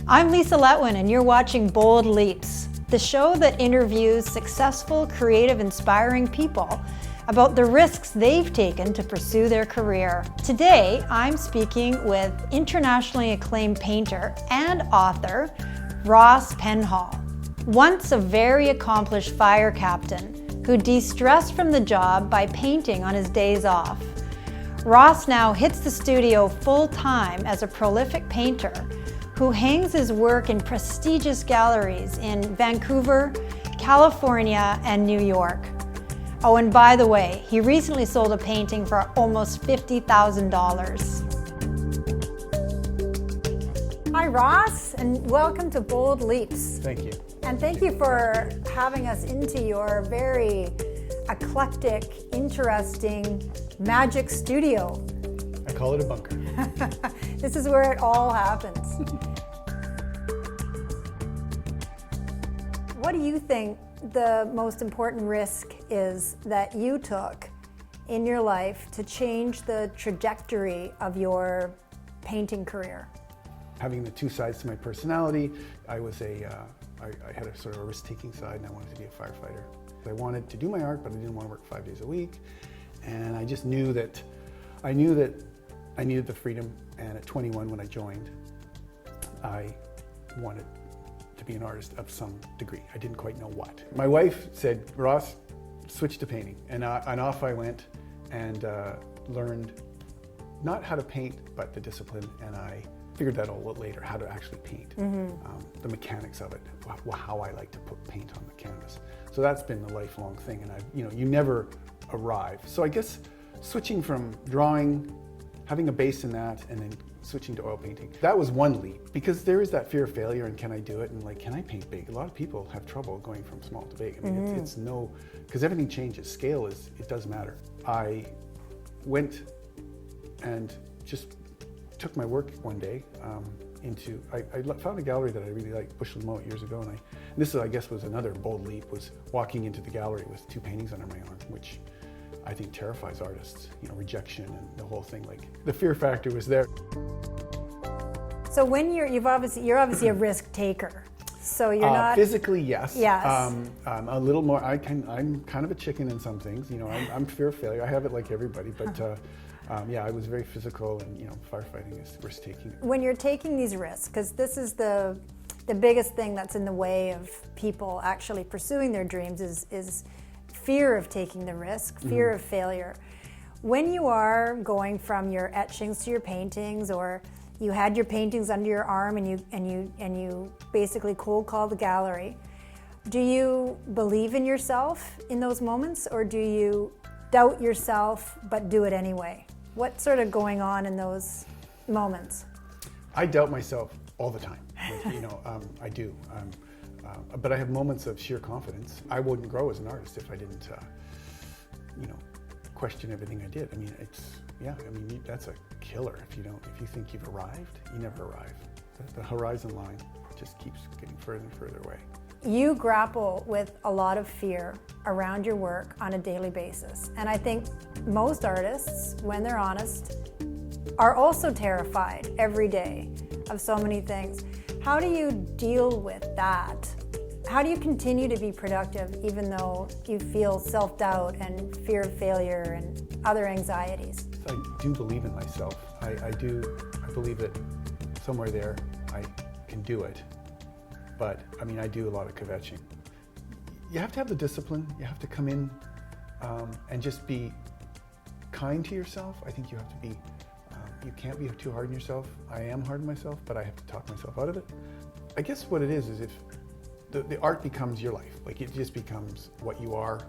I'm Lisa Letwin, and you're watching Bold Leaps, the show that interviews successful, creative, inspiring people about the risks they've taken to pursue their career. Today, I'm speaking with internationally acclaimed painter and author, Ross Penhall. Once a very accomplished fire captain who de-stressed from the job by painting on his days off. Ross now hits the studio full-time as a prolific painter who hangs his work in prestigious galleries in Vancouver, California, and New York. Oh, and by the way, he recently sold a painting for almost $50,000. Hi, Ross, and welcome to Bold Leaps. Thank you. And thank you for having us into your very eclectic, interesting, magic studio. I call it a bunker. This is where it all happens. What do you think the most important risk is that you took in your life to change the trajectory of your painting career? Having the two sides to my personality, I had a sort of a risk-taking side, and I wanted to be a firefighter. I wanted to do my art, but I didn't want to work 5 days a week. And I just knew that I needed the freedom. And at 21, when I joined, I wanted to be an artist of some degree. I didn't quite know what. My wife said, Ross, switch to painting. And off I went and learned not how to paint, but the discipline. And I figured that all out later, how to actually paint, the mechanics of it, how I like to put paint on the canvas. So that's been the lifelong thing, and you never arrive. So I guess switching from drawing, having a base in that, and then switching to oil painting, that was one leap, because there is that fear of failure, and can I do it, and like, can I paint big? A lot of people have trouble going from small to big. I mean, it's no, because everything changes. Scale it does matter. I went and just took my work one day I found a gallery that I really liked, Bushel Moat, years ago, and this I guess was another bold leap, was walking into the gallery with two paintings under my arm, which I think terrifies artists, rejection and the whole thing, like the fear factor was there. So when you're obviously a risk taker. So you're not physically, yes. Yes. A little more. I'm kind of a chicken in some things. I'm fear of failure. I have it like everybody, but I was very physical, and firefighting is risk taking. When you're taking these risks, because this is the biggest thing that's in the way of people actually pursuing their dreams is fear of taking the risk, fear of failure. When you are going from your etchings to your paintings, or you had your paintings under your arm and you basically cold call the gallery, do you believe in yourself in those moments, or do you doubt yourself but do it anyway? What's sort of going on in those moments? I doubt myself all the time. I do. But I have moments of sheer confidence. I wouldn't grow as an artist if I didn't, question everything I did. I mean, that's a killer. If you think you've arrived, you never arrive. The horizon line just keeps getting further and further away. You grapple with a lot of fear around your work on a daily basis. And I think most artists, when they're honest, are also terrified every day of so many things. How do you deal with that? How do you continue to be productive even though you feel self-doubt and fear of failure and other anxieties? I do believe in myself. I believe that somewhere there I can do it. But I do a lot of kvetching. You have to have the discipline. You have to come in and just be kind to yourself. I think you have to be, you can't be too hard on yourself. I am hard on myself, but I have to talk myself out of it. I guess what it is if the art becomes your life. Like, it just becomes what you are,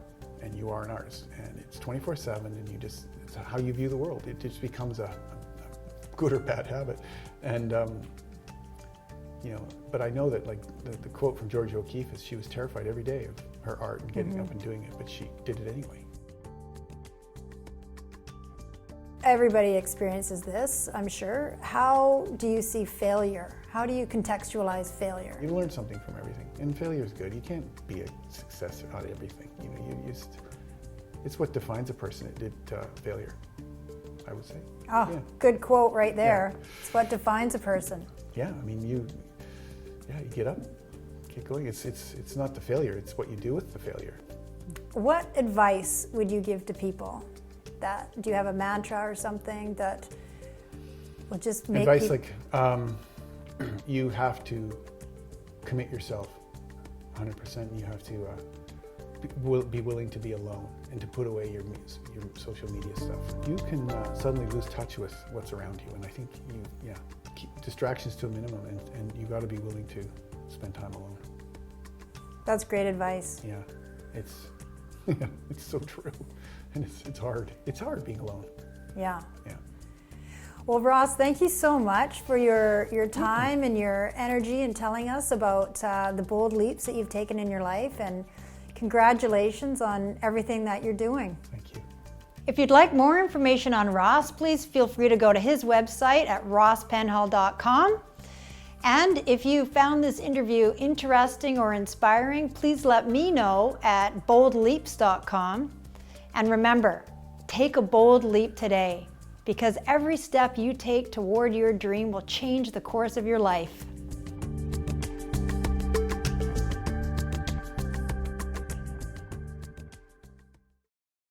and you are an artist. And it's 24/7, and it's how you view the world. It just becomes a good or bad habit. And but I know that, like, the quote from Georgia O'Keeffe is, she was terrified every day of her art and getting up and doing it, but she did it anyway. Everybody experiences this, I'm sure. How do you see failure? How do you contextualize failure? You learn something from everything, and failure is good. You can't be a success out of everything. It's what defines a person. Failure, I would say. Oh, yeah. Good quote right there. Yeah. It's what defines a person. Yeah, yeah, you get up, get going. It's not the failure, it's what you do with the failure. What advice would you give to people? Do you have a mantra or something that will just make advice people... like you have to commit yourself 100%. You have to be willing to be alone and to put away your social media stuff. You can suddenly lose touch with what's around you, and I think keep distractions to a minimum, and you got to be willing to spend time alone. That's great advice. Yeah, it's so true, and it's hard. It's hard being alone. Yeah. Yeah. Well, Ross, thank you so much for your time and your energy and telling us about the bold leaps that you've taken in your life, and congratulations on everything that you're doing. Thank you. If you'd like more information on Ross, please feel free to go to his website at rosspenhall.com. And if you found this interview interesting or inspiring, please let me know at boldleaps.com. And remember, take a bold leap today, because every step you take toward your dream will change the course of your life.